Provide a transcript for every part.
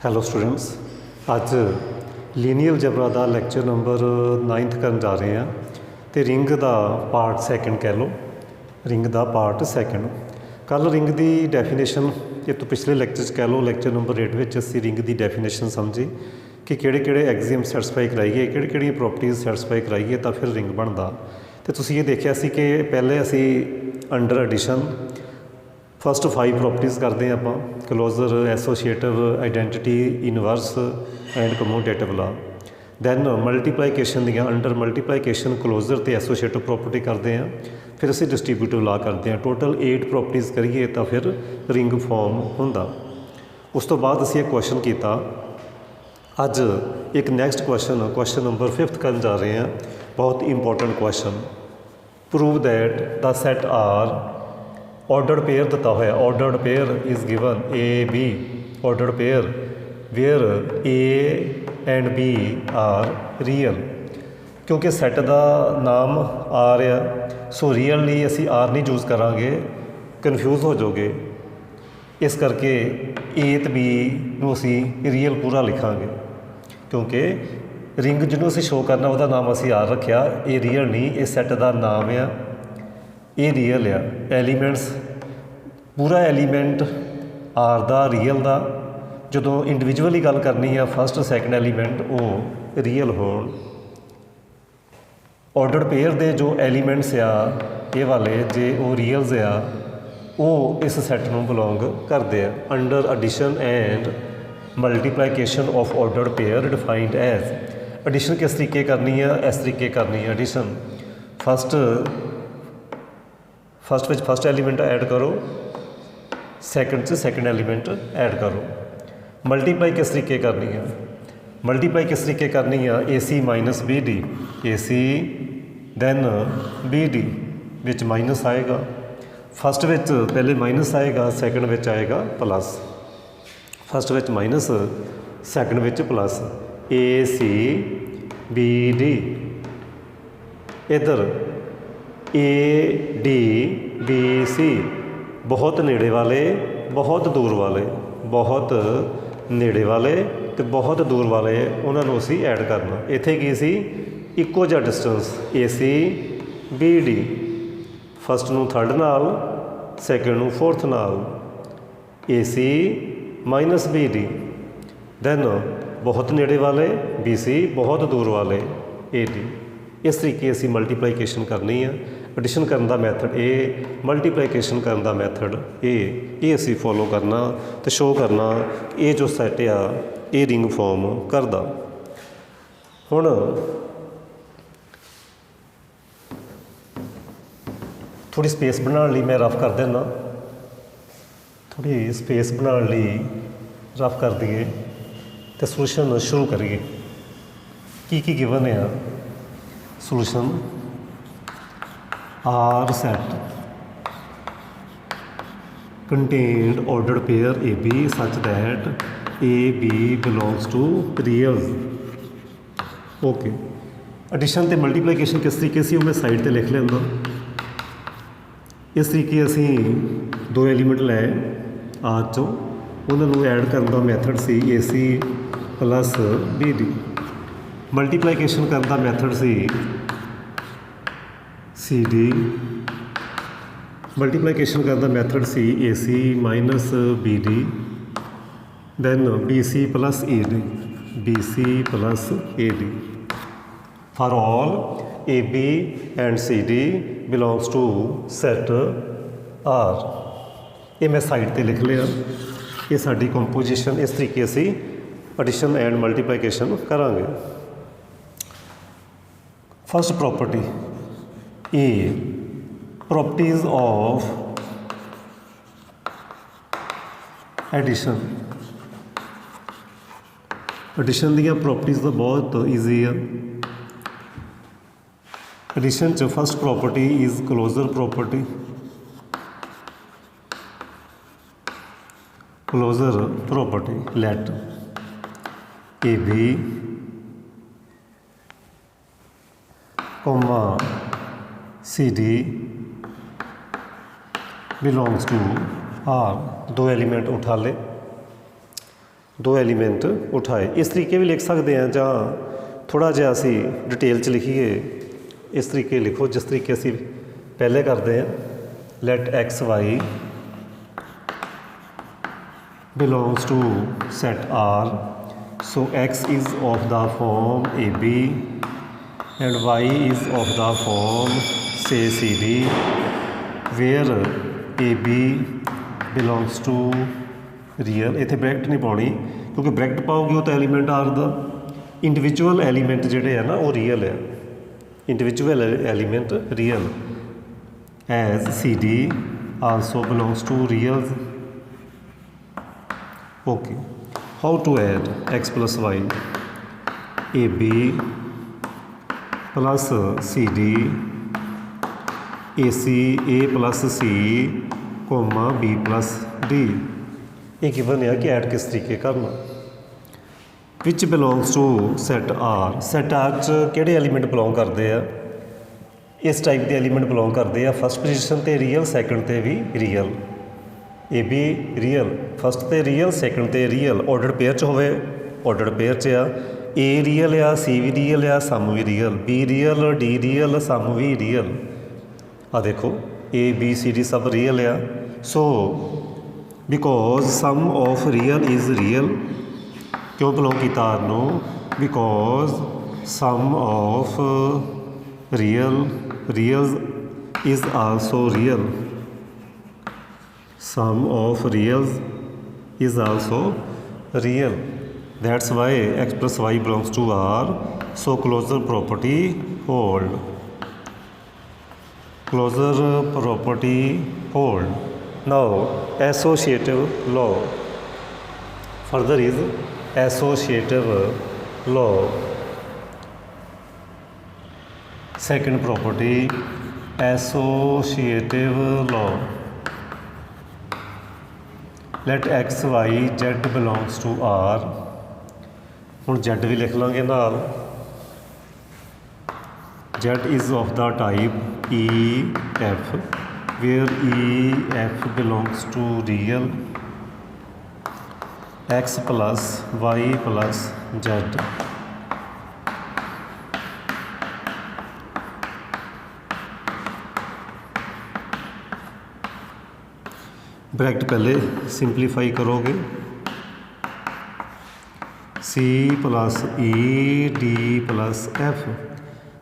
Hello students, ਅੱਜ linear ਜਬਰਾ ਦਾ lecture number 9th ਕਰਨ ਜਾ ਰਹੇ ਹਾਂ ਅਤੇ ਰਿੰਗ ਦਾ ਪਾਰਟ ਸੈਕਿੰਡ ਕਹਿ ਲਓ। ਰਿੰਗ ਦਾ ਪਾਰਟ ਸੈਕਿੰਡ ਕੱਲ੍ਹ ਰਿੰਗ ਦੀ ਡੈਫੀਨੇਸ਼ਨ ਇਹ ਤੋਂ ਪਿਛਲੇ ਲੈਕਚਰ 'ਚ ਕਹਿ ਲਓ ਲੈਕਚਰ ਨੰਬਰ 8 ਵਿੱਚ ਅਸੀਂ ਰਿੰਗ ਦੀ ਡੈਫੀਨੇਸ਼ਨ ਸਮਝੀ ਕਿ ਕਿਹੜੇ ਐਗਜ਼ੀਅਮ ਸੈਟੀਸਫਾਈ ਕਰਾਈਏ, ਕਿਹੜੀਆਂ ਪ੍ਰੋਪਰਟੀਜ਼ ਸੈਟੀਸਫਾਈ ਕਰਾਈਏ ਤਾਂ ਫਿਰ ਰਿੰਗ ਬਣਦਾ। ਅਤੇ ਤੁਸੀਂ ਇਹ ਦੇਖਿਆ ਸੀ ਕਿ ਪਹਿਲੇ ਅਸੀਂ ਅੰਡਰ ਐਡੀਸ਼ਨ ਫਸਟ 5 ਪ੍ਰੋਪਰਟੀਜ਼ ਕਰਦੇ ਹਾਂ ਆਪਾਂ, ਕਲੋਜ਼ਰ, ਐਸੋਸੀਏਟਿਵ, ਆਈਡੈਂਟੀਟੀ, ਇਨਵਰਸ ਐਂਡ ਕਮੂਟੇਟਿਵ ਲਾ। ਦੈਨ ਮਲਟੀਪਲਾਈਕੇਸ਼ਨ ਦੀਆਂ ਅੰਡਰ ਮਲਟੀਪਲਾਈਕੇਸ਼ਨ, ਕਲੋਜ਼ਰ ਅਤੇ ਐਸੋਸੀਏਟਿਵ ਪ੍ਰੋਪਰਟੀ ਕਰਦੇ ਹਾਂ। ਫਿਰ ਅਸੀਂ ਡਿਸਟਰੀਬਿਊਟਿਵ ਲਾ ਕਰਦੇ ਹਾਂ। ਟੋਟਲ 8 ਪ੍ਰੋਪਰਟੀਜ਼ ਕਰੀਏ ਤਾਂ ਫਿਰ ਰਿੰਗ ਫੋਰਮ ਹੁੰਦਾ। ਉਸ ਤੋਂ ਬਾਅਦ ਅਸੀਂ ਇੱਕ ਕੁਐਸਚਨ ਕੀਤਾ। ਅੱਜ ਇੱਕ ਨੈਕਸਟ ਕੁਐਸਚਨ ਨੰਬਰ 5th ਕਰਨ ਜਾ ਰਹੇ ਹਾਂ। ਬਹੁਤ important question. Prove that the set R ordered pair ਦਿੱਤਾ ਹੋਇਆ। ordered pair is given A B ordered pair where A and B are real। ਕਿਉਂਕਿ ਸੈੱਟ ਦਾ ਨਾਮ R ਆ, ਸੋ ਰੀਅਲ ਲਈ ਅਸੀਂ R ਨਹੀਂ ਯੂਜ਼ ਕਰਾਂਗੇ, ਕਨਫਿਊਜ਼ ਹੋ ਜਾਓਗੇ। ਇਸ ਕਰਕੇ A ਅਤੇ B ਨੂੰ ਅਸੀਂ ਰੀਅਲ ਪੂਰਾ ਲਿਖਾਂਗੇ, ਕਿਉਂਕਿ ਰਿੰਗ ਜਿਹਨੂੰ ਅਸੀਂ ਸ਼ੋਅ ਕਰਨਾ ਉਹਦਾ ਨਾਮ ਅਸੀਂ R ਰੱਖਿਆ। ਇਹ ਰੀਅਲ ਨਹੀਂ, ਇਹ ਸੈੱਟ ਦਾ ਨਾਮ ਆ, ਇਹ ਰੀਅਲ ਆ। ਐਲੀਮੈਂਟਸ ਪੂਰਾ ਐਲੀਮੈਂਟ ਆਰ ਦਾ, ਰੀਅਲ ਦਾ। ਜਦੋਂ ਇੰਡੀਵਿਜੂਅਲੀ ਗੱਲ ਕਰਨੀ ਆ ਫਸਟ ਸੈਕਿੰਡ ਐਲੀਮੈਂਟ ਉਹ ਰੀਅਲ ਹੋਣ। ਆਰਡਰਡ ਪੇਅਰ ਦੇ ਜੋ ਐਲੀਮੈਂਟਸ ਆ ਇਹ ਵਾਲੇ, ਜੇ ਉਹ ਰੀਅਲਸ ਆ ਉਹ ਇਸ ਸੈੱਟ ਨੂੰ ਬਿਲੋਂਗ ਕਰਦੇ ਆ। Under addition and multiplication of ordered pair defined as. Addition ਕਿਸ ਤਰੀਕੇ ਕਰਨੀ ਆ? ਇਸ ਤਰੀਕੇ ਕਰਨੀ ਆ ਐਡੀਸ਼ਨ। ਫਸਟ ਵਿੱਚ ਫਸਟ ਐਲੀਮੈਂਟ ਐਡ ਕਰੋ, ਸੈਕਿੰਡ 'ਚ ਸੈਕਿੰਡ ਐਲੀਮੈਂਟ ਐਡ ਕਰੋ। ਮਲਟੀਪਲਾਈ ਕਿਸ ਤਰੀਕੇ ਕਰਨੀ ਆ? ਮਲਟੀਪਲਾਈ ਕਿਸ ਤਰੀਕੇ ਕਰਨੀ ਆ? AC minus BD, AC then BD ਵਿੱਚ ਮਾਈਨਸ ਆਏਗਾ। ਫਸਟ ਵਿੱਚ ਪਹਿਲੇ ਮਾਈਨਸ ਆਏਗਾ, ਸੈਕਿੰਡ ਵਿੱਚ ਆਏਗਾ ਪਲੱਸ। ਫਸਟ ਵਿੱਚ ਮਾਈਨਸ, ਸੈਕਿੰਡ ਵਿੱਚ ਪਲੱਸ। AC BD ਇੱਧਰ AD BC, ਬਹੁਤ ਨੇੜੇ ਵਾਲੇ, ਬਹੁਤ ਦੂਰ ਵਾਲੇ, ਬਹੁਤ ਨੇੜੇ ਵਾਲੇ ਅਤੇ ਬਹੁਤ ਦੂਰ ਵਾਲੇ, ਉਹਨਾਂ ਨੂੰ ਅਸੀਂ ਐਡ ਕਰਨਾ। ਇੱਥੇ ਕੀ ਸੀ? ਇੱਕੋ ਜਿਹਾ ਡਿਸਟੈਂਸ AC BD, ਫਸਟ ਨੂੰ ਥਰਡ ਨਾਲ, ਸੈਕਿੰਡ ਨੂੰ ਫੋਰਥ ਨਾਲ। AC ਮਾਈਨਸ BD ਦੈਨ ਬਹੁਤ ਨੇੜੇ ਵਾਲੇ BC, ਬਹੁਤ ਦੂਰ ਵਾਲੇ AD। ਇਸ ਤਰੀਕੇ ਅਸੀਂ ਮਲਟੀਪਲਾਈਕੇਸ਼ਨ ਕਰਨੀ ਆ। ਐਡੀਸ਼ਨ ਕਰਨ ਦਾ ਮੈਥਡ ਇਹ, ਮਲਟੀਪਲਾਈਕੇਸ਼ਨ ਕਰਨ ਦਾ ਮੈਥਡ ਇਹ ਅਸੀਂ ਫੋਲੋ ਕਰਨਾ ਅਤੇ ਸ਼ੋਅ ਕਰਨਾ ਇਹ ਜੋ ਸੈੱਟ ਆ ਇਹ ਰਿੰਗ ਫੋਰਮ ਕਰਦਾ। ਹੁਣ ਥੋੜ੍ਹੀ ਸਪੇਸ ਬਣਾਉਣ ਲਈ ਮੈਂ ਰਫ ਕਰ ਦਿੰਦਾ। ਥੋੜ੍ਹੀ ਸਪੇਸ ਬਣਾਉਣ ਲਈ ਰਫ ਕਰ ਦਈਏ ਅਤੇ ਸੋਲੂਸ਼ਨ ਸ਼ੁਰੂ ਕਰੀਏ। ਕੀ ਗਿਵਨ ਆ? Solution R set contained ordered pair AB such that AB belongs to reals। Okay, addition ਅਤੇ ਮਲਟੀਪਲਾਈਕੇਸ਼ਨ ਕਿਸ ਤਰੀਕੇ ਸੀ ਉਹ ਮੈਂ ਸਾਈਡ 'ਤੇ ਲਿਖ ਲੈਂਦਾ। ਇਸ ਤਰੀਕੇ ਅਸੀਂ ਦੋ ਐਲੀਮੈਂਟ ਲੈ ਆਰ 'ਚੋਂ, ਉਹਨਾਂ ਨੂੰ ਐਡ ਕਰਨ ਦਾ ਮੈਥਡ ਸੀ AC ਪਲੱਸ BD। ਮਲਟੀਪਲਾਈਕੇਸ਼ਨ ਕਰਨ ਦਾ ਮੈਥਡ ਸੀ CD। ਮਲਟੀਪਲਾਈਕੇਸ਼ਨ ਕਰਨ ਦਾ ਮੈਥਡ ਸੀ AC minus BD then BC plus AD, BC plus AD for all AB and CD belongs to set R। ਇਹ ਮੈਂ ਸਾਈਡ 'ਤੇ ਲਿਖ ਲਿਆ। ਇਹ ਸਾਡੀ ਕੰਪੋਜੀਸ਼ਨ। ਇਸ ਤਰੀਕੇ ਅਸੀਂ ਐਡੀਸ਼ਨ ਐਂਡ ਮਲਟੀਪਲਾਈਕੇਸ਼ਨ ਕਰਾਂਗੇ। First property A, properties of addition। Addition ਦੀਆਂ ਪ੍ਰੋਪਰਟੀਜ਼ ਤਾਂ ਬਹੁਤ ਈਜ਼ੀ ਆ। ਐਡੀਸ਼ਨ 'ਚ first property is closure property. Closure property let AB comma CD belongs to R। दो एलिमेंट उठा ले। दो एलीमेंट उठाए। इस तरीके भी लिख सकते हैं जां थोड़ा जिहा असी डिटेल च लिखीए, इस तरीके लिखो जिस तरीके असी पहले करते हैं। Let X Y belongs to set R, so X is of the form A B and Y is of the form से C D, where A B belongs to real. ਇੱਥੇ ਬ੍ਰੈਕਟ ਨਹੀਂ ਪਾਉਣੀ ਕਿਉਂਕਿ ਬ੍ਰੈਕਟ ਪਾਓਗੇ ਉਹ ਤਾਂ element R ਦਾ individual element ਜਿਹੜੇ ਆ ਨਾ ਉਹ ਰੀਅਲ ਆ, individual element real. As C D also belongs to real. Okay, how to add X plus Y, A B plus C D, A C A plus C comma B plus D. ਇਹ given ਆ ਕਿ add ਕਿਸ ਤਰੀਕੇ ਕਰਨਾ। Which belongs to set R, set R 'ਚ ਕਿਹੜੇ element belong ਕਰਦੇ ਆ, ਇਸ ਟਾਈਪ ਦੇ ਐਲੀਮੈਂਟ ਬਿਲੋਂਗ ਕਰਦੇ ਆ। ਫਸਟ ਪੋਜੀਸ਼ਨ 'ਤੇ ਰੀਅਲ, ਸੈਕਿੰਡ 'ਤੇ ਵੀ real. A B real, first 'ਤੇ ਰੀਅਲ, ਸੈਕਿੰਡ 'ਤੇ ਰੀਅਲ। ਆਰਡਰ ਪੇਅਰ 'ਚ ਹੋਵੇ, ਆਰਡਰ ਪੇਅਰ 'ਚ ਆ। ਏ ਰੀਅਲ ਆ, ਸੀ ਵੀ ਰੀਅਲ ਆ, ਸਮ ਵੀ real. B real, D real, sum ਵੀ ਰੀਅਲ। ਆ ਦੇਖੋ ਏ ਬੀ ਸੀ ਡੀ ਸਭ ਰੀਅਲ ਆ। So because sum of real is real, ਕਿਉਂ ਬਿਲੋਂਗ ਕੀਤਾ ਆਰ ਨੂੰ, because sum of real is also real, sum of real is also real. that's why x plus y belongs to R, so closure property hold, closure property hold. Now associative law, further is associative law. Second property, associative law. Let x y z belongs to R, ਹੁਣ Z ਵੀ ਲਿਖ ਲਾਂਗੇ ਨਾਲ। Z is of the type E F, where E F belongs to real x plus y plus Z। Bracket पहले simplify करोगे, C plus E D plus F।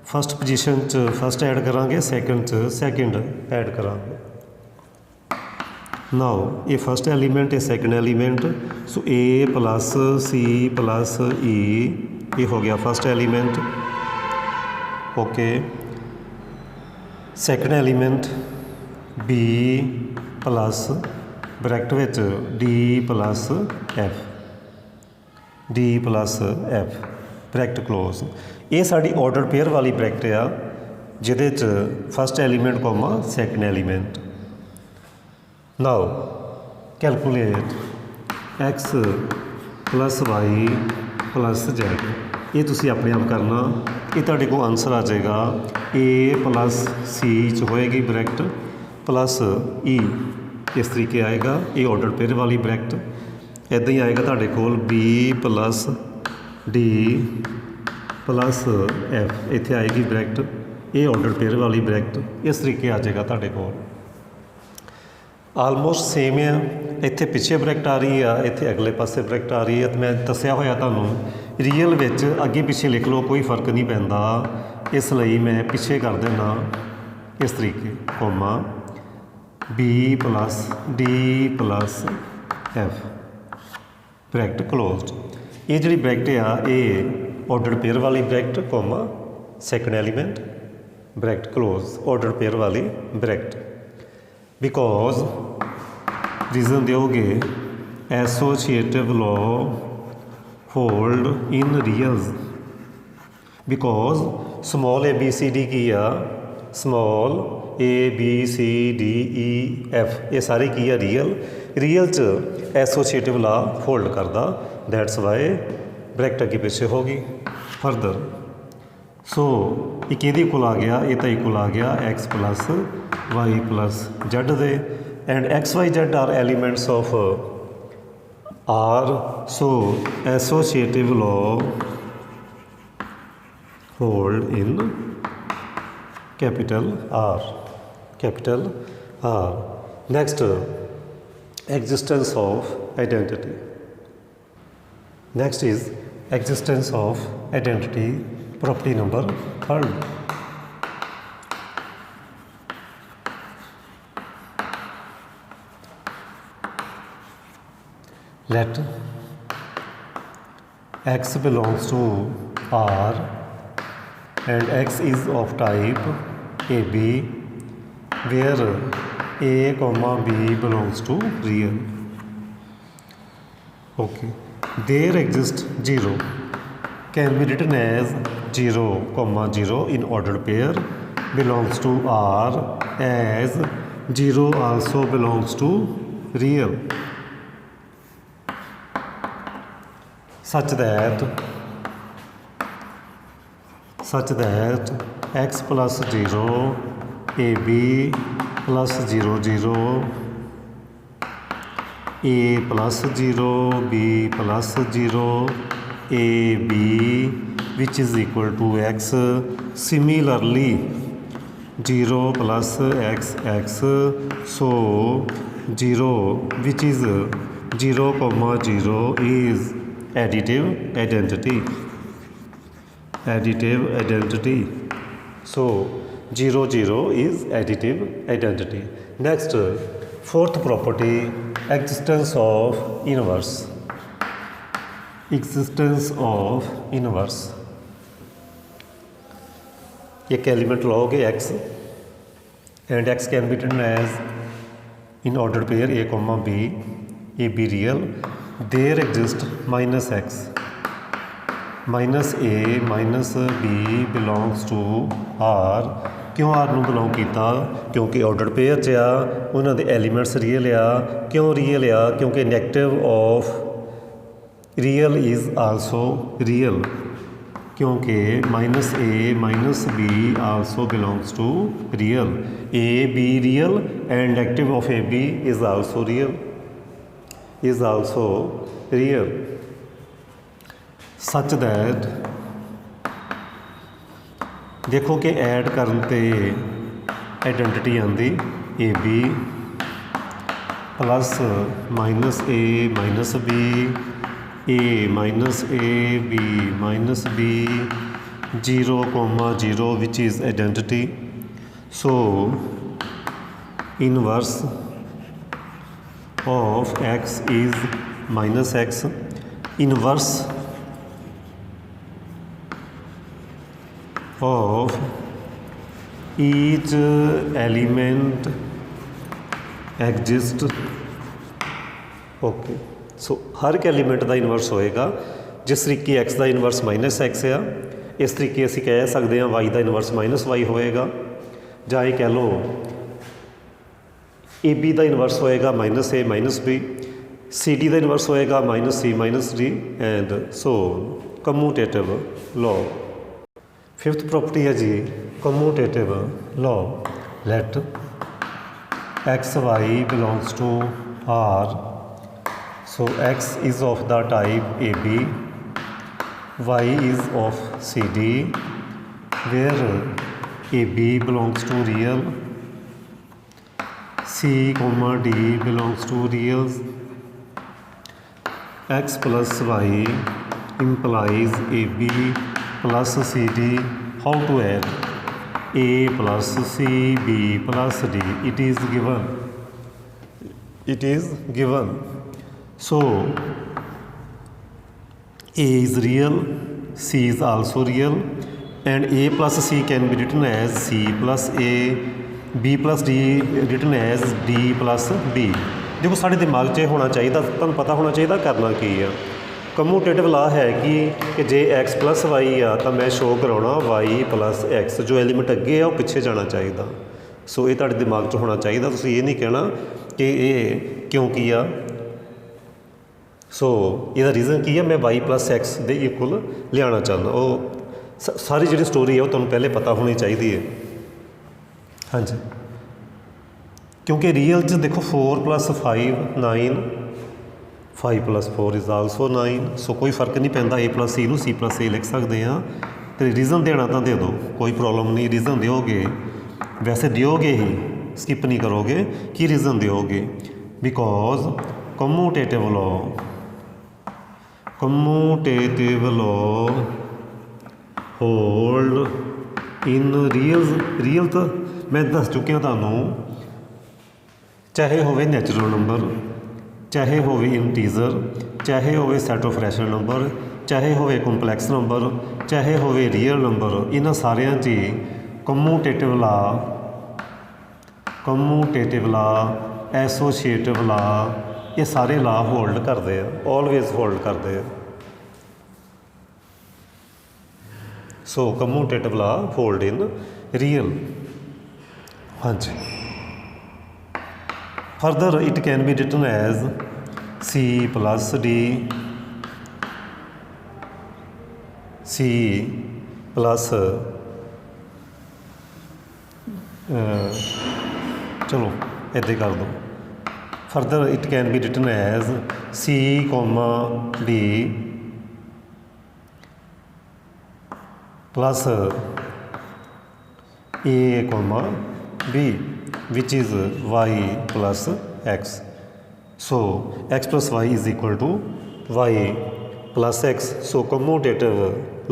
First position च first add करांगे, second च second add करांगे। Now ये first element है, second element, so A plus C plus E ये हो गया first element. Okay, second element B plus bracket विच D plus F, D plus F, bracket close. ये साड़ी ऑर्डर पेयर वाली ब्रैकेट आ जिहदे च first element comma second element. Now calculate X plus Y plus Z. ये तुसी अपने आप करना, ये तुहाडे कोल आंसर आ जाएगा। ए प्लस सी च होएगी ब्रैकेट प्लस ई, इस तरीके आएगा। ये ऑर्डर पेयर वाली ब्रैकेट इदां ही आएगा तुहाडे कोल B plus D plus F, इत्थे आएगी ब्रैकेट। ये ऑर्डर पेयर वाली ब्रैकेट इस तरीके आ जाएगा तुहाडे कोल। आलमोस्ट सेम है, इत्थे पिछे ब्रैकेट आ रही है, इत्थे अगले पासे ब्रैकेट आ रही है। तो मैं दस्सिया होया तुहानूं रीयल विच अगे पिछे लिख लो, कोई फर्क नहीं पैंदा, इसलिए मैं पिछे कर देना इस तरीके, comma B plus D plus F, bracket closed. ये जी ब्रैकेट आ ये ऑर्डर पेयर वाली bracket, comma second element, bracket close, order pair वाली ब्रैकेट। बिकॉज रीजन दोगे associative law hold in reals, because small A B C D की आ, small A B C D E F, ये सारे की है real. Real च associative law hold करदा, दैट्स वाई ब्रैकेट अगे पिछे होगी। फरदर सो एक ये इक्वल आ गया, ये तो इक्वल आ गया X plus Y plus Z दे, and X Y Z are elements of R so associative law hold in capital R, capital R. Next existence of identity. Next is existence of identity, property number 3rd. Let x belongs to R and x is of type AB where A comma B belongs to real. Okay, there exists 0 can be written as 0 comma 0 in ordered pair belongs to R as 0 also belongs to real, such that x plus 0 AB plus 0 0 A plus 0 B plus 0 AB which is equal to x. Similarly 0 plus x x, so 0 which is 0 comma 0 is additive identity, additive identity. So 0 0 is additive identity. Next, 4th property, existence of inverse, existence of inverse. एक element लोगे x and x can be written as in ordered pair A comma B, A B real, there exists minus x, minus A minus B belongs to R. क्यों are ਨੂੰ belong ਕੀਤਾ? ਕਿਉਂਕਿ ordered pair 'ਚ ਆ, ਉਹਨਾਂ ਦੇ elements real ਆ। ਕਿਉਂ ਰੀਅਲ ਆ? ਕਿਉਂਕਿ negative of real is also real, क्योंकि minus A minus B also belongs to real, A B real and negative of A B is also real, is also real, such that देखो कि add करन ते identity आंदी A B plus minus A minus B, A minus A B minus B 0,0 which is identity. So inverse of x is minus x. Inverse of each element exists. Okay. सो हर एक element का inverse होएगा। जिस तरीके x का inverse minus x आ, इस तरीके असीं कह सकते हैं वाई का इनवर्स माइनस वाई होएगा, जां ये कह लो ए बी का इनवर्स होएगा minus A minus B, C D का इनवर्स होएगा minus C minus D and so commutative law. Fifth property है जी commutative law. Let X Y belongs to R, so x is of the type AB, y is of CD, where AB belongs to real, C comma D belongs to reals, x plus y implies AB plus CD. How to add A plus C, B plus D? It is given. It is given. So A is real, C is also real, and A plus C can be written as C plus A, B plus D written as D plus B. देखो साढ़े दिमाग 'ਚ होना चाहिए, तुहानूं पता होना चाहिए करना की है। कम्यूटेटिव ला है कि जे एक्स प्लस वाई आ तो मैं शो कराउणा वाई प्लस एक्स, जो एलीमेंट अगे आ पिछे जाना चाहिए। सो ये तुहाडे दिमाग 'ਚ होना चाहिए, तुसीं ये नहीं कहना कि ये क्यों की आ। सो ਇਹਦਾ रीज़न की है, मैं वाई प्लस एक्स ਦੇ इक्वल ਲਿਆਉਣਾ ਚਾਹੁੰਦਾ। ਉਹ ਸਾਰੀ ਜਿਹੜੀ ਸਟੋਰੀ ਹੈ ਉਹ ਤੁਹਾਨੂੰ ਪਹਿਲੇ ਪਤਾ ਹੋਣੀ ਚਾਹੀਦੀ ਹੈ। ਹਾਂਜੀ, ਕਿਉਂਕਿ ਰੀਅਲ 'ਚ ਦੇਖੋ 4 + 5 9, 5 + 4 इज़ आल्सो 9। सो कोई फर्क नहीं पैंदा, A + C ਨੂੰ C + A लिख सकते हैं। तो रीज़न देना तो दे दो, कोई प्रॉब्लम नहीं, रीज़न दोगे, वैसे दोगे ही, स्किप नहीं करोगे कि रीज़न दोगे। Because commutative law hold in real तो मैं दस चुकिया तुहानूं, चाहे होवे नैचुरल नंबर, चाहे होवे इंटीजर, चाहे होवे सैट ऑफ रैशनल नंबर, चाहे होवे कंपलैक्स नंबर, चाहे होवे रियल नंबर, इन्हां सारियां 'च ही कम्यूटेटिव ला एसोशिएटिव ला ये सारे ला होल्ड करते हैं, ऑलवेज होल्ड करते हैं। So commutative law hold in real. हाँ जी, further it can be written as C + D, C plus चलो इदा कर दो। Further it can be written as C, D plus A, B which is Y + X। So X + Y is equal to Y + X। So commutative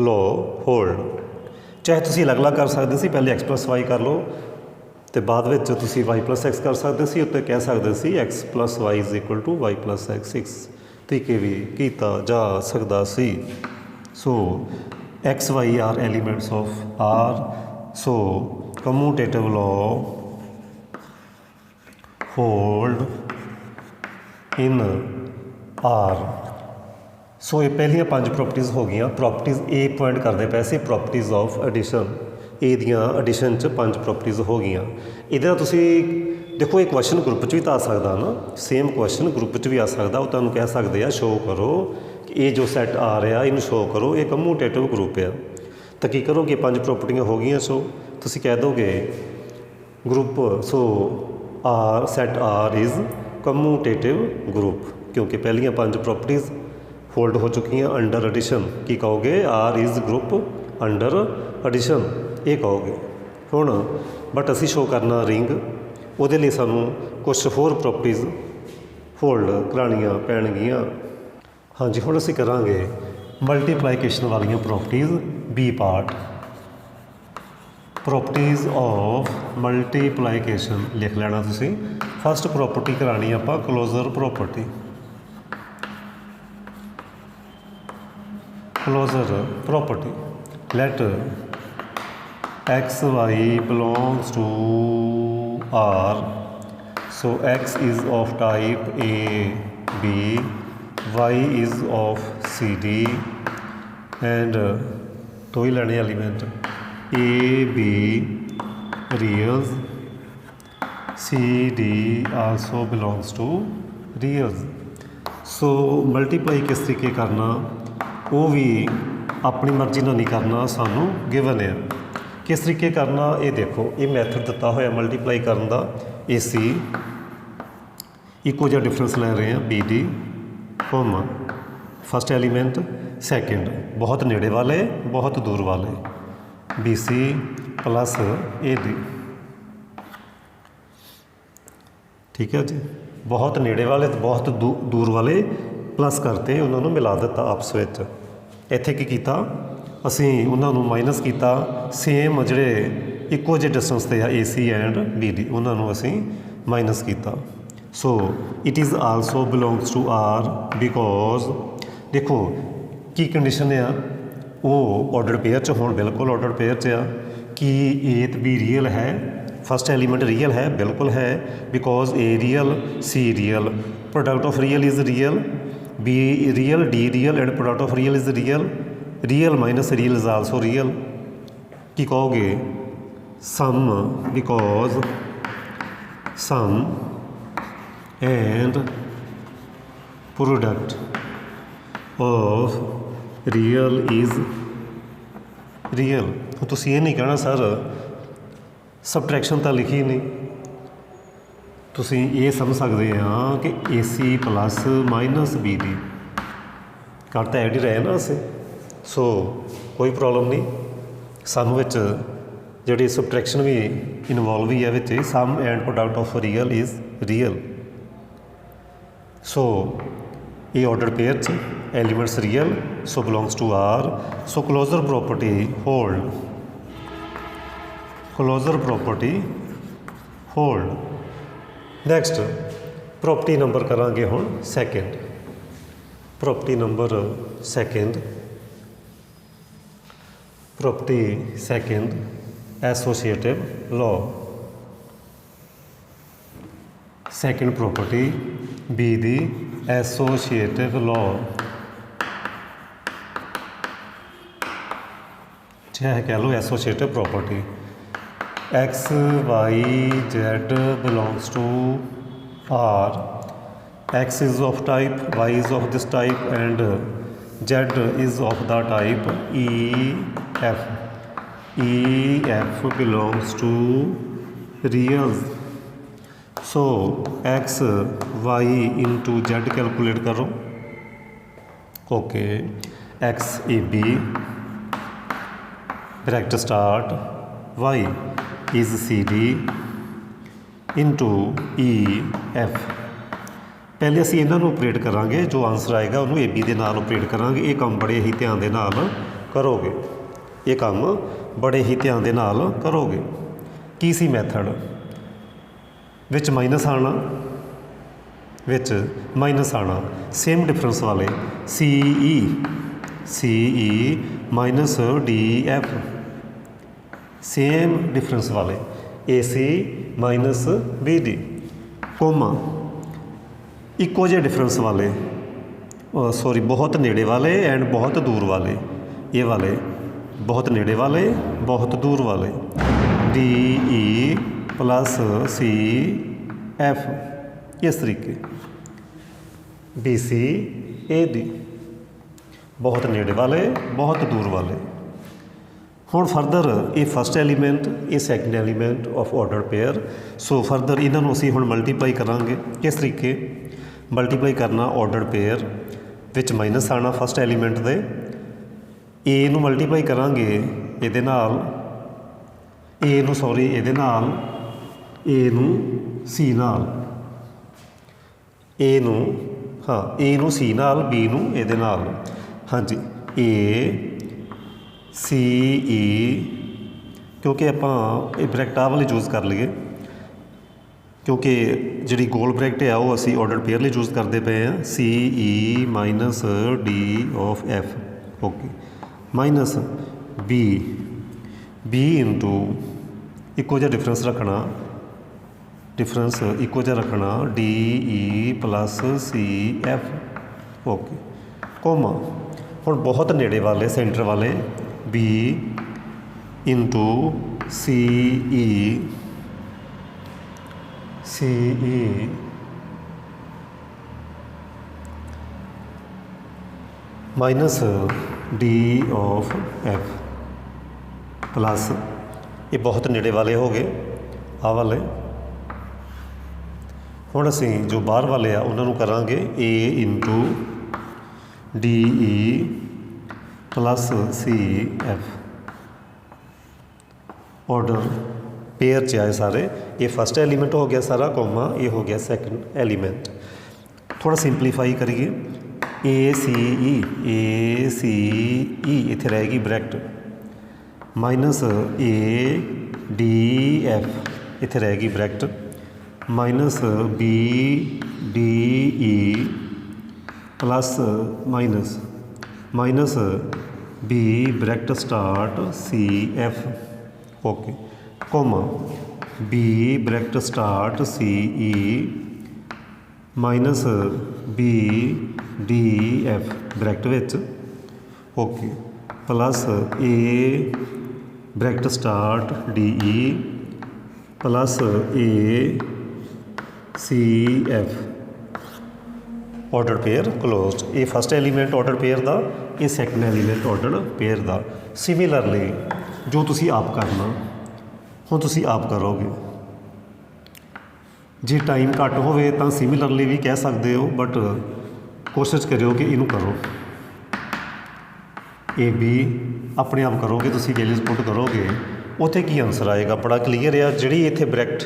law hold. चाहे तुसीं अलग अलग कर सकते सी, पहले X + Y कर लो तो बाद में तुसीं Y + X कर सकते सी, उत्ते कह सकते सी X + Y is equal to Y + X। इस तरीके भी किया जा सकता सी। So X, Y are elements of R। So commutative law hold in R। So ये पहलियां 5 प्रॉपर्टीज़ हो गई। प्रॉपर्टीज़ A पॉइंट करते पे से प्रॉपर्टीज़ ऑफ एडिशन। ए दियाँ एडिशन 5 प्रॉपर्टीज़ हो गई। इहदा तुसीं देखो, एक क्वेश्चन ग्रुप च भी तो आ सकता ना, सेम क्वेश्चन ग्रुप च भी आ सकता। वो तुहानूं कह सकते हैं शो करो कि ये जो सैट आ रहा इनू शो करो, ये कम्यूटेटिव ग्रुप है। तो की करोगे, 5 प्रॉपर्टियाँ हो गई। सो तुसीं कह दोगे group, so R set R is commutative group, क्योंकि पहलियां 5 प्रॉपर्टीज़ होल्ड हो चुकी हैं अंडर एडिशन। की कहोगे, R is group under addition, ये कहोगे। हुण बट असी शो करना रिंग, उहदे लई सानूं कुछ होर प्रॉपर्टीज़ होल्ड करानियां पैणगियां। हाँ जी, हुण असी करांगे मल्टीप्लाइकेशन वालियां properties B part. Properties of multiplication लिख लेना तुसीं। फस्ट प्रॉपर्टी करानी आपां closure property. Closure property let X, Y belongs to R. So X is of type A, B, Y is of C, D, and तो ही लेने element A, B reals, C, D also belongs to reals. So multiply किस तरीके करना, वो भी अपनी मर्जी नाल नहीं करना, सानू गिवन है। किस तरीके करना ये देखो, ये मैथड दिता होया मल्टीप्लाई करन दा। ए सी इको जिहा डिफरेंस ले रहे हैं B D comma first element, second बहुत नेड़े वाले बहुत दूर वाले B C plus A D. ठीक है जी, बहुत नेड़े वाले तो बहुत दूर वाले प्लस करते उन्होंने मिला दिता आपस में। इत्थे की कीता असी उन्होंने माइनस किया, सेम जोड़े इको जे डिस्टेंस से A C and B D उन्होंने असी माइनस किया। So it is also belongs to R because देखो की कंडीशन आ, वो ऑर्डर पेयर च होण, बिल्कुल ऑर्डर पेयर च आ कि ए तो बी रियल है, फस्ट एलीमेंट रियल है, बिल्कुल है, because A real C real, product of real is real, B real D real and product of real is real, real minus real is also real. की कहोगे sum because sum and product of real is real. तुसीं ये नहीं कहना sir subtraction तो लिखी नहीं, ਤੁਸੀਂ ਇਹ ਸਮਝ ਸਕਦੇ ਆ ਕਿ AC ਪਲੱਸ ਮਾਈਨਸ B ਦੀ ਕਰ ਤਾਂ ਐਡ ਹੀ ਰਹੇ ਨਾ ਅਸੀਂ। ਸੋ ਕੋਈ ਪ੍ਰੋਬਲਮ ਨਹੀਂ। ਸਮ ਵਿੱਚ ਜਿਹੜੀ ਸਬਟਰੈਕਸ਼ਨ ਵੀ ਇਨਵੋਲਵ ਹੀ ਹੈ ਵਿੱਚ sum and product of real is real. So ਇਹ ਆਰਡਰ ਪੇਅਰ 'ਚ elements real so belongs to R। So closure property hold, closure property hold. Next property number ਕਰਾਂਗੇ ਹੁਣ second. Property number second, property second associative law. Second property B ਦੀ associative law, ਚਾਹੇ ਕਹਿ ਲਓ associative property. X Y Z belongs to R, X is of type, Y is of this type and Z is of the type E F. E F belongs to reals. So X Y into Z calculate करो। Okay, X A B bracket start, Y is C D into E F। ਪਹਿਲੇ ਅਸੀਂ ਇਹਨਾਂ ਨੂੰ operate ਕਰਾਂਗੇ, ਜੋ answer ਆਏਗਾ ਉਹਨੂੰ AB ਦੇ ਨਾਲ ਆਪਰੇਟ ਕਰਾਂਗੇ। ਇਹ ਕੰਮ ਬੜੇ ਹੀ ਧਿਆਨ ਦੇ ਨਾਲ ਕਰੋਗੇ, ਇਹ ਕੰਮ ਬੜੇ ਹੀ ਧਿਆਨ ਦੇ ਨਾਲ ਕਰੋਗੇ। ਕੀ ਸੀ ਮੈਥਡ? ਵਿੱਚ ਮਾਈਨਸ ਆਉਣਾ, ਵਿੱਚ ਮਾਈਨਸ ਆਉਣਾ, ਸੇਮ ਡਿਫਰੈਂਸ ਵਾਲੇ CE minus DF, same difference ਵਾਲੇ AC ਮਾਈਨਸ BD, ਕੋਮਾ ਇੱਕੋ ਜਿਹੇ ਡਿਫਰੈਂਸ ਵਾਲੇ ਸੌਰੀ ਬਹੁਤ ਨੇੜੇ ਵਾਲੇ ਐਂਡ ਬਹੁਤ ਦੂਰ ਵਾਲੇ, ਇਹ ਵਾਲੇ ਬਹੁਤ ਨੇੜੇ ਵਾਲੇ ਬਹੁਤ ਦੂਰ ਵਾਲੇ DE ਪਲੱਸ CF, ਇਸ ਤਰੀਕੇ BC AD, ਬਹੁਤ ਨੇੜੇ ਵਾਲੇ ਬਹੁਤ ਦੂਰ ਵਾਲੇ। ਹੁਣ ਫਰਦਰ ਇਹ ਫਸਟ ਐਲੀਮੈਂਟ, ਇਹ second element of order pair. So further ਇਹਨਾਂ ਨੂੰ ਅਸੀਂ ਹੁਣ ਮਲਟੀਪਲਾਈ ਕਰਾਂਗੇ। ਕਿਸ ਤਰੀਕੇ ਮਲਟੀਪਲਾਈ ਕਰਨਾ? ਆਰਡਰ ਪੇਅਰ ਵਿੱਚ ਮਾਈਨਸ ਆਉਣਾ ਫਸਟ ਐਲੀਮੈਂਟ ਦੇ, A ਨੂੰ ਮਲਟੀਪਲਾਈ ਕਰਾਂਗੇ ਇਹਦੇ ਨਾਲ, A ਨੂੰ ਸੌਰੀ ਇਹਦੇ ਨਾਲ, A ਨੂੰ C ਨਾਲ, A ਨੂੰ ਹਾਂ A ਨੂੰ C ਨਾਲ, B ਨੂੰ ਇਹਦੇ ਨਾਲ, ਹਾਂਜੀ A CE, ਕਿਉਂਕਿ ਆਪਾਂ ਇਹ ਬ੍ਰੈਕਟ ਆਹ ਵਾਲੀ ਯੂਜ਼ ਕਰ ਲਈਏ, ਕਿਉਂਕਿ ਜਿਹੜੀ ਗੋਲ ਬ੍ਰੈਕਟ ਆ ਉਹ ਅਸੀਂ ਆਰਡਰ ਪੇਅਰ ਲਈ ਯੂਜ਼ ਕਰਦੇ ਪਏ ਹਾਂ। CE minus D of F, okay, minus B into ਇੱਕੋ ਜਿਹਾ ਡਿਫਰੈਂਸ ਰੱਖਣਾ, ਡਿਫਰੈਂਸ ਇੱਕੋ ਜਿਹਾ ਰੱਖਣਾ DE plus CF, okay, comma. ਹੁਣ ਬਹੁਤ ਨੇੜੇ ਵਾਲੇ ਸੈਂਟਰ ਵਾਲੇ B into CE minus D of F plus, ਇਹ ਬਹੁਤ ਨੇੜੇ ਵਾਲੇ ਹੋ ਗਏ ਆਹ ਵਾਲੇ। ਹੁਣ ਅਸੀਂ ਜੋ ਬਾਹਰ ਵਾਲੇ ਆ ਉਹਨਾਂ ਨੂੰ ਕਰਾਂਗੇ A into DE plus CF। Order pair 'ਚ ਆਏ ਸਾਰੇ। ਇਹ ਫਸਟ ਐਲੀਮੈਂਟ ਹੋ ਗਿਆ ਸਾਰਾ, ਕੋਮਾ ਇਹ ਹੋ ਗਿਆ ਸੈਕਿੰਡ ਐਲੀਮੈਂਟ। ਥੋੜ੍ਹਾ ਸਿੰਪਲੀਫਾਈ ਕਰੀਏ। ACE ਇੱਥੇ ਰਹੇਗੀ ਬ੍ਰੈਕਟ, ਮਾਈਨਸ ADF ਇੱਥੇ ਰਹੇਗੀ bracket, minus BDE plus minus B bracket start CF, okay, comma B bracket start CE minus BDF bracket ਵਿੱਚ, okay, plus A bracket start DE plus ACF। Order pair closed. ਇਹ first element order pair ਦਾ, ਇਹ second element order pair ਦਾ। Similarly ਜੋ ਤੁਸੀਂ ਆਪ ਕਰਨਾ, ਹੁਣ ਤੁਸੀਂ ਆਪ ਕਰੋਗੇ। जे टाइम घट होवे तां सिमिलरली भी कह सकते हो, बट कोशिश करो कि इनू करो ए बी अपने आप करोगे, तुसीं वैल्यूज़ पुट करोगे, उत्थे की आंसर आएगा। बड़ा क्लीयर आ। जिहड़ी इत्थे ब्रैकेट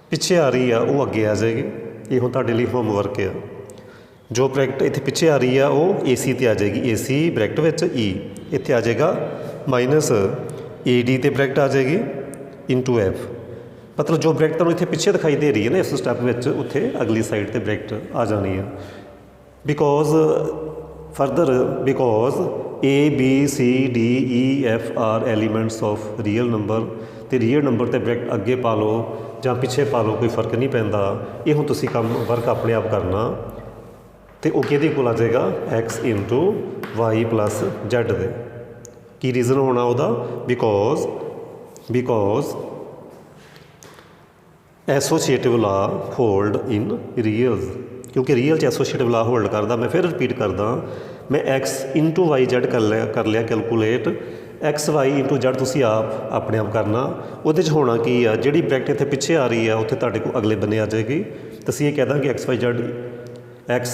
पिछे आ रही है वो अगे आ जाएगी। ये हुण तुहाडे लई होमवर्क आ। जो ब्रैकेट इत्थे पिछे आ रही है वो ए सी ते आ जाएगी, ए सी ब्रैकेट विच ई इत्थे आ जाएगा माइनस ए डी ते ब्रैकेट आ जाएगी इंटू एफ। मतलब जो ब्रैकेट तुहानूं इत्थे पिछे दिखाई दे रही है ना इस स्टैप विच, उत्थे अगली साइड ते ब्रैकेट आ जानी है। Because further because A B C D E F are elements of real number, तो रियल नंबर ते ब्रैकेट अगे पा लो जां पिछे पा लो, कोई फर्क नहीं पैंदा। ये हुण तुसीं काम वर्क अपने आप करना, तो वो किहदे कोल आ जाएगा X into Y plus Z दे। की रीज़न होना उहदा, बिकॉज एसोसीएटिव ला होल्ड इन रियल्स, क्योंकि रियल च एसोसीएटिव ला होल्ड करदा। मैं फिर रिपीट करदा, मैं एक्स इंटू वाई जैड कर लिया calculate, X Y into Z तुसीं आप अपने आप करना। उहदे च होना की आ, जिहड़ी ब्रैकेट इत्थे पिछे आ रही है उत्थे तुहाडे कोल अगले बन्ने आ जाएगी। तो असीं ये कह दांगे एक्स वाई जैड एक्स,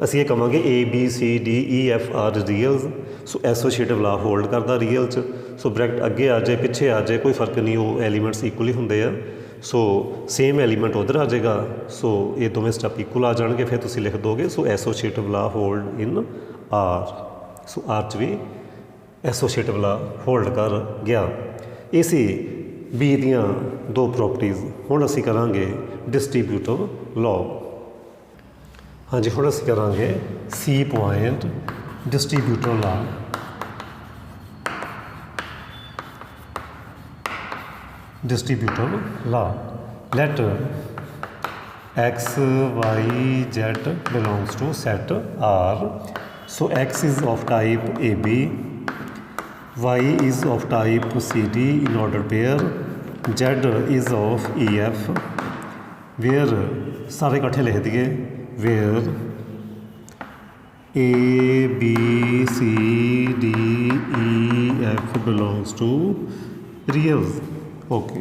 असीं ये कहांगे A B C D E F are reals. So associative law hold करदा रियल च। सो ब्रैकेट अगे आ जाए पिछे आ जाए कोई फर्क नहीं, वो एलीमेंट्स इक्वली हुंदे आ। सो सेम एलीमेंट उधर आ जाएगा। सो ये दोवें स्टैप इक्वल आ जाएंगे, फिर तुसीं लिख दोगे so associative law hold in R. So R च भी एसोसीएटिव ला होल्ड कर गया। ये सी बी दियां दो प्रॉपर्टीज़। हुण असीं करांगे डिस्ट्रीब्यूटिव लॉ। हाँ जी, हुण असीं करांगे C point distributive law. Distributive law, let x y z belongs to set R. So x is of type AB, y is of type CD in order pair, z is of EF, where सारे इकट्ठे लिख दिए, where A B C D E F belongs to reals. Okay,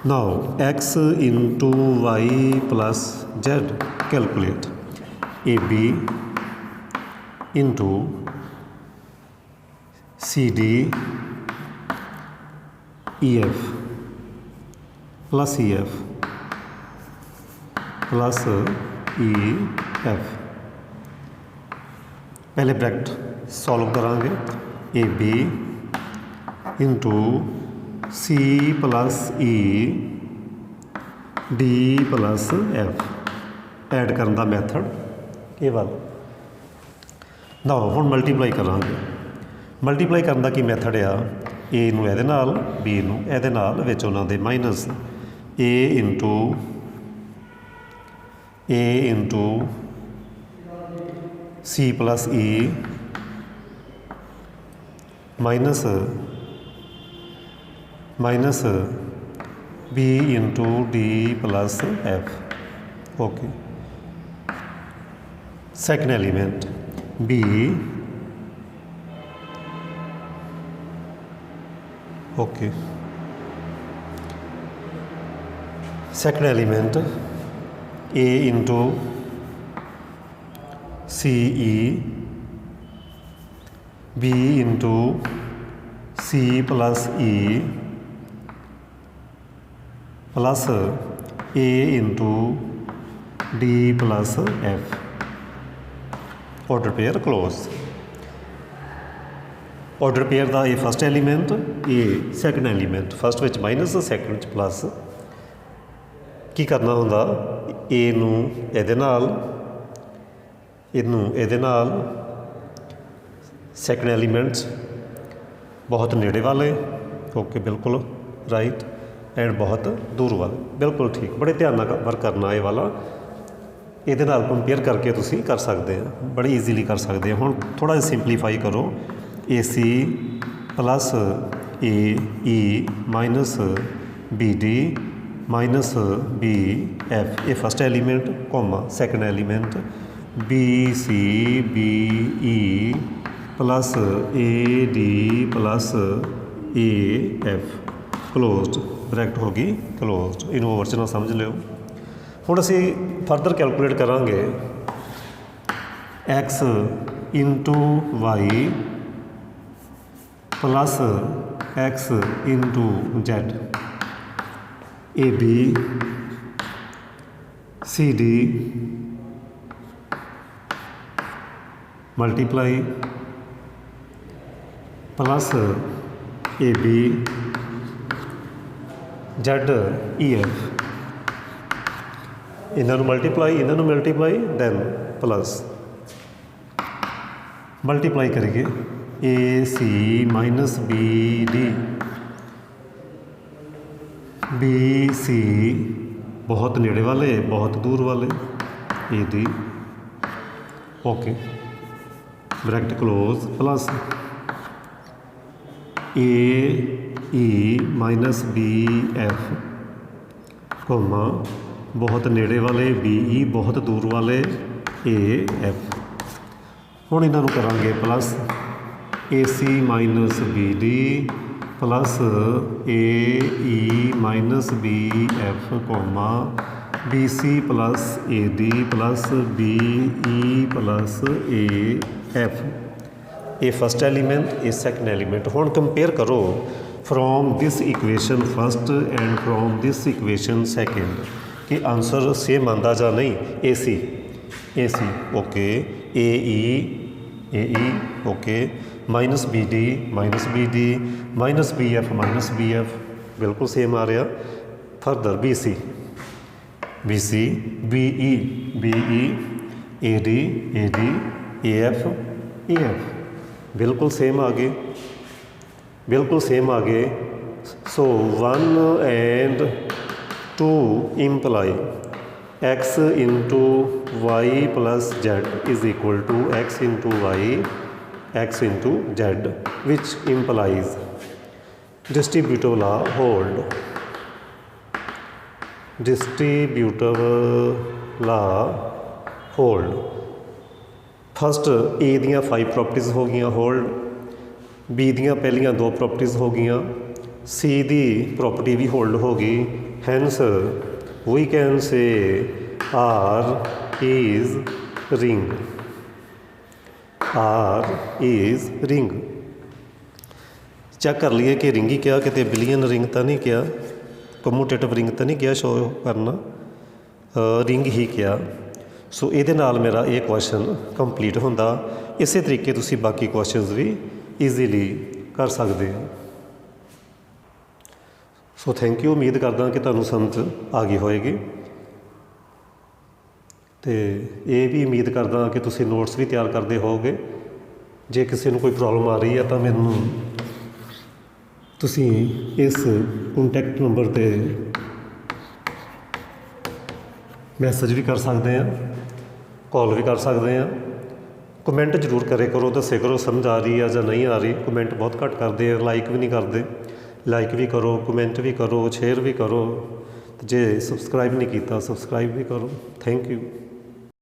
now x into y plus z, calculate AB into CD EF plus EF plus EF। पहले bracket solve करांगे, A B into C plus E D plus F. Add करन दा method ये वाला। ना हुण multiply करांगे। Multiply करन दा की मैथड आ, ए नूं इहदे नाल, बी नूं इहदे नाल, विच उहनां दे minus A into C plus E minus B into D plus F. Okay, second element B, okay, second element A into C E, B into C plus E plus A into D plus F. Order pair close. Order pair का ये first element, ये second element. First विच minus, second plus. की करना होंदा, ए नूं इहदे नाल, इनू इहदे नाल, सैकेंड एलीमेंट्स बहुत नेड़े वाले, ओके बिल्कुल राइट, एंड बहुत दूर वाले, बिल्कुल ठीक। बड़े ध्यान नाल वर्क करना ये वाला। ਇਹਦੇ ਨਾਲ ਕੰਪੇਅਰ ਕਰਕੇ ਤੁਸੀਂ ਕਰ ਸਕਦੇ ਆ, ਬੜੀ ਈਜ਼ੀਲੀ ਕਰ ਸਕਦੇ ਆ। ਹੁਣ ਥੋੜ੍ਹਾ ਜਿਹਾ ਸਿੰਪਲੀਫਾਈ ਕਰੋ। AC plus AE minus BD minus BF, ਇਹ first element, comma second element BCBE plus AD plus AF closed। Bracket ਹੋ ਗਈ ਕਲੋਜ਼ਡ, ਇਹਨੂੰ ਓਵਰ 'ਚ ਨਾ ਸਮਝ ਲਿਓ। ਹੁਣ ਅਸੀਂ ਫਰਦਰ ਕੈਲਕੂਲੇਟ ਕਰਾਂਗੇ x into Y plus x into Z, A B C D multiply plus A B Z E F, इन्हों मल्टीप्लाई दैन प्लस मल्टीप्लाई करिए A C minus B D, B C बहुत नेड़े वाले बहुत दूर वाले, A D okay bracket close plus A E minus B F comma बहुत नेड़े वाले बी ई बहुत दूर वाले ए एफ। हुण इन्हां नूं करांगे plus A C minus B D plus A E minus B F comma B C plus A D plus B E plus A F. ये फस्ट एलीमेंट, ये सैकेंड एलीमेंट। हुण कंपेयर करो from this equation first and from this equation second कि answer same आंदा जा नहीं। A C okay, A E okay, minus B D minus B F बिल्कुल same आ रहा। Further B C B E A D A F बिल्कुल same आ गए। So 1 and 2 imply x into Y plus Z is equal to x into Y x into Z which implies distributive law hold. Distributive law hold first ए दियाँ 5 properties हो गई hold, B दियाँ पहलियाँ 2 properties हो गई, सी दी property भी hold हो गई। Hence we can say R is ring. Check कर लिए कि रिंग ही क्या, कितने बिलियन रिंग तो नहीं किया, कमूटेटिव रिंग तो नहीं किया शो करना, रिंग ही किया। सो ये मेरा ये क्वेश्चन कंप्लीट होंदा। इस तरीके तुसी बाकी क्वेश्चनस भी ईजीली कर सकते हो। सो थैंक यू, उम्मीद करदा कि तुहानूं समझ आ गई होएगी। तो ये भी उम्मीद करदा कि तुसी नोट्स भी तैयार करते होगे। जे किसी को कोई प्रॉब्लम आ रही है तो मैनूं तुसी इस कॉन्टैक्ट नंबर पर मैसेज भी कर सकते हैं, कॉल भी कर सकते हैं। कमेंट जरूर करे करो, दस्से करो समझ आ रही है या नहीं आ रही। कमेंट बहुत घट करते हैं, लाइक भी नहीं करते। लाइक भी करो, कमेंट भी करो, शेयर भी करो। जे सबसक्राइब नहीं किया सबसक्राइब भी करो। Thank you.